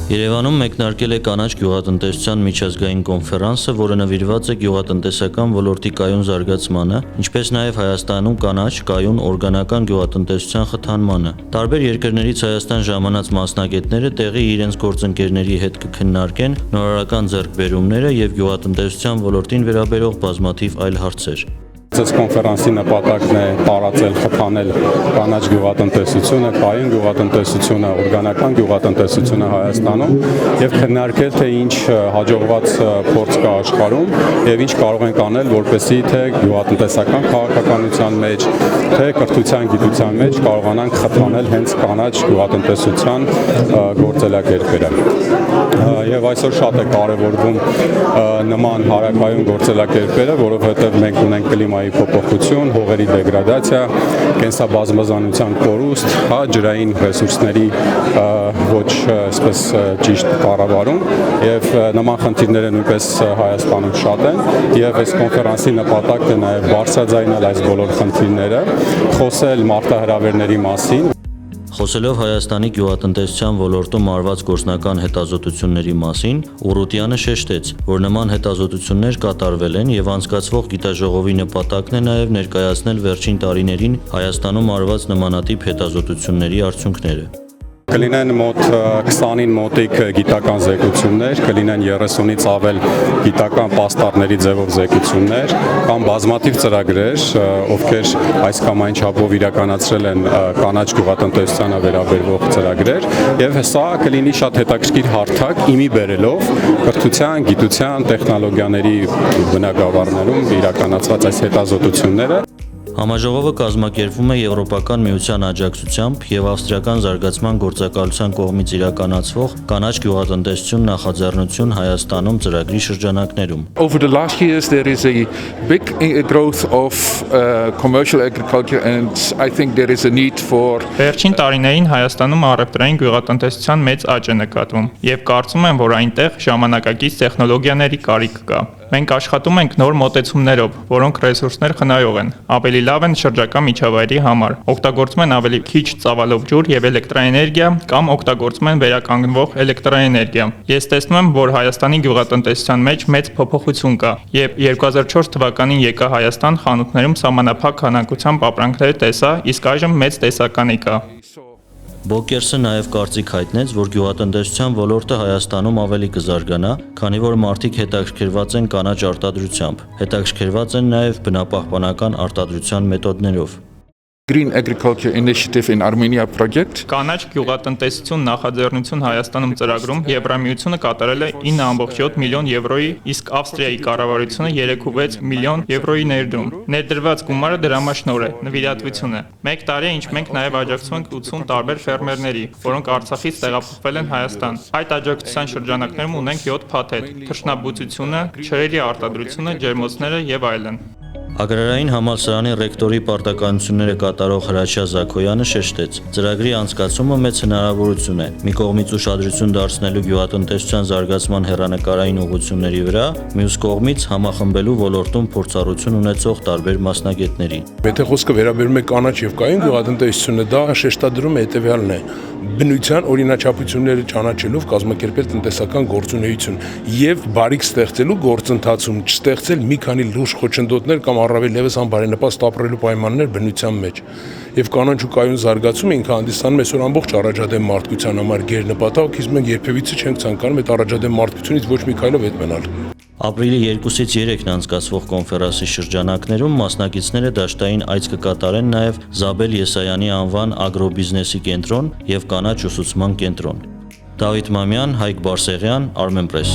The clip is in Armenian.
Երևանում մեկնարկել է կանաչ գյուղատնտեսության միջազգային կոնֆերանսը, որը նվիրված է գյուղատնտեսական ոլորտի կայուն զարգացմանը, ինչպես նաև Հայաստանում կանաչ, կայուն օրգանական գյուղատնտեսության խթանմանը։ Տարբեր երկրներից Հայաստան ժամանած մասնագետները տեղի իրենց գործընկերների հետ կքննարկեն նորարարական ձեռքբերումները և գյուղատնտեսության ոլորտին վերաբերող բազմաթիվ այլ հարցեր։ Այս կոնֆերանսի նպատակն է տարածել, խթանել կանաչ գյուղատնտեսությունը, կայուն գյուղատնտեսությունը, օրգանական գյուղատնտեսությունը Հայաստանում եւ քննարկել թե ինչ հաջողված փորձ կա աշխարհում եւ ինչ կարող ենք անել, որպեսզի թե գյուղատնտեսական քաղաքականության մեջ, թե կրթության գիտության մեջ կարողանանք խթանել հենց կանաչ գյուղատնտեսության գործելակերպերը։ Եվ այսօր շատ է կարևորվում նման հարակայուն գործելակերպերը, որովհետեւ մենք ունենք կլիմայի փոփոխություն, հողերի դեգրադացիա, կենսաբազմազանության կորուստ, ջրային ռեսուրսների ոչ այսպես ճիշտ կառավարում եւ նման խնդիրները նույնպես Հայաստանում շատ են եւ այս կոնֆերանսի նպատակն է նաեւ բարձրաձայնել այս բոլոր խնդիրները, խոսել մարտահրավերների մասին։ Խոսելով Հայաստանի գյուղատնտեսության ոլորտում արված գործնական հետազոտությունների մասին, Ուռուտյանը շեշտեց, որ նման հետազոտություններ կատարվել են եւ անցկացվող գիտաժողովի նպատակն է նաեւ ներկայացնել վերջին տարիներին Հայաստանում արված նմանատիպ հետազոտությունների արդյունքները։ Կլինեն մոտ 20-ին մոտիկ գիտական զեկույցներ, կլինեն 30-ից ավել գիտական պաստառների ձևով զեկույցներ, կամ բազմաթիվ ծրագրեր, ովքեր այս կամ այն չափով իրականացրել են կանաչ գյուղատնտեսությանը վերաբերող ծրագրեր, եւ սա կլինի շատ հետաքրքիր հարթակ իմի բերելով կրթության, գիտության, տեխնոլոգիաների բնագավառներում իրականացված այս հետազոտությունները։ Համաժողովը կազմակերպվում է Եվրոպական միության աջակցությամբ եւ Ավստրիական զարգացման գործակալության կողմից իրականացվող կանաչ գյուղատնտեսություն նախաձեռնություն Հայաստանում ծրագրի շրջանակներում։ Over the last years there is a big growth of commercial agriculture and I think there is a need for Վերջին տարիներին Հայաստանում առևտրային գյուղատնտեսության մեծ աճ է նկատվում եւ կարծում եմ, որ այնտեղ ժամանակակից տեխնոլոգիաների կարիք կա։ Մենք աշխատում ենք նոր մոտեցումներով, որոնք ռեսուրսներ խնայող են, ավելի լավ են շրջակա միջավայրի համար, օգտագործում են ավելի քիչ ծավալով ջուր եւ էլեկտրաէներգիա կամ օգտագործում են վերականգնվող էլեկտրաէներգիա։ Ես տեսնում եմ, որ Հայաստանի գյուղատնտեսության մեջ մեծ փոփոխություն կա, եւ 2004 թվականին եկա Հայաստան, խանութներում սահմանափակ քանակությամբ ապրանքներ տեսա, իսկ այժմ մեծ տեսականի կա։ Բոկերսը նաև կարծիք հայտնեց, որ գյուղատնտեսության ոլորտը Հայաստանում ավելի կզարգանա, քանի որ մարդիկ հետաքրքրված են կանաչ արտադրությամբ, հետաքրքրված են նաև բնապահպանական արտադրության մեթոդներով։ Green Agriculture Initiative in Armenia project. Կանաչ գյուղատնտեսություն նախաձեռնություն Հայաստանում ծրագրում Եվրամիությունը կատարել է 9.7 միլիոն եվրոյի, իսկ Ավստրիայի կառավարությունը 3.6 միլիոն եվրոյի ներդրում։ Ներդրված գումարը դրամաշնորհ է, նվիրատվություն է։ Մեկ տարի է, ինչ մենք նաև աջակցում ենք 80 տարբեր ֆերմերների, որոնք Արցախից տեղափոխվել են Հայաստան։ Այդ աջակցության շրջանակներում ունենք 7 փաթեթ՝ թռչնաբուծությունը, ջրերի արտադրությունը, ջերմոցները եւ այլն։ Ագրարային համալսարանի ռեկտորի պարտականությունները կատարող Հրաչյա Զաքոյանը շեշտեց. ծրագրի անցկացումը մեծ հնարավորություն է, մի կողմից ուշադրություն դարձնելու գյուղատնտեսության զարգացման հեռանկարային ուղղությունների վրա, մյուս կողմից համախմբելու ոլորտում փորձառություն ունեցող տարբեր մասնագետների։ Եթե խոսքը վերաբերում է կանաչ եւ կայուն գյուղատնտեսությունը, դա շեշտադրում է հետեւյալն է. բնության օրինաչափությունները ճանաչելով կազմակերպել տնտեսական գործունեություն եւ բարիք ստեղծելու գործընթացում չստեղծել մի քանի լուրջ խոչընդոտներ կամ առավել եւս անբարենպաստ ապրելու պայմաններ բնության մեջ։ Եվ կանաչ ու կայուն զարգացումը ինքը հանդիսանում է այսօր ամբողջ առաջադեմ մարդկության համար գերնպատակ, իսկ մենք երբևիցե չենք ցանկանում այդ առաջադեմ մարդկությունից ոչ մի քայլով հետ մնալ։ Ապրիլի 2-ից 3-ն անցկացվող կոնֆերանսի շրջանակներում մասնակիցները դաշտային այց կկատարեն նաև Զաբել Եսայանի անվան ագրոբիզնեսի կենտրոն եւ կանաչ ուսուցման կենտրոն։ Դավիթ Մամյան, Հայկ Բարսեղյան, Armenpress։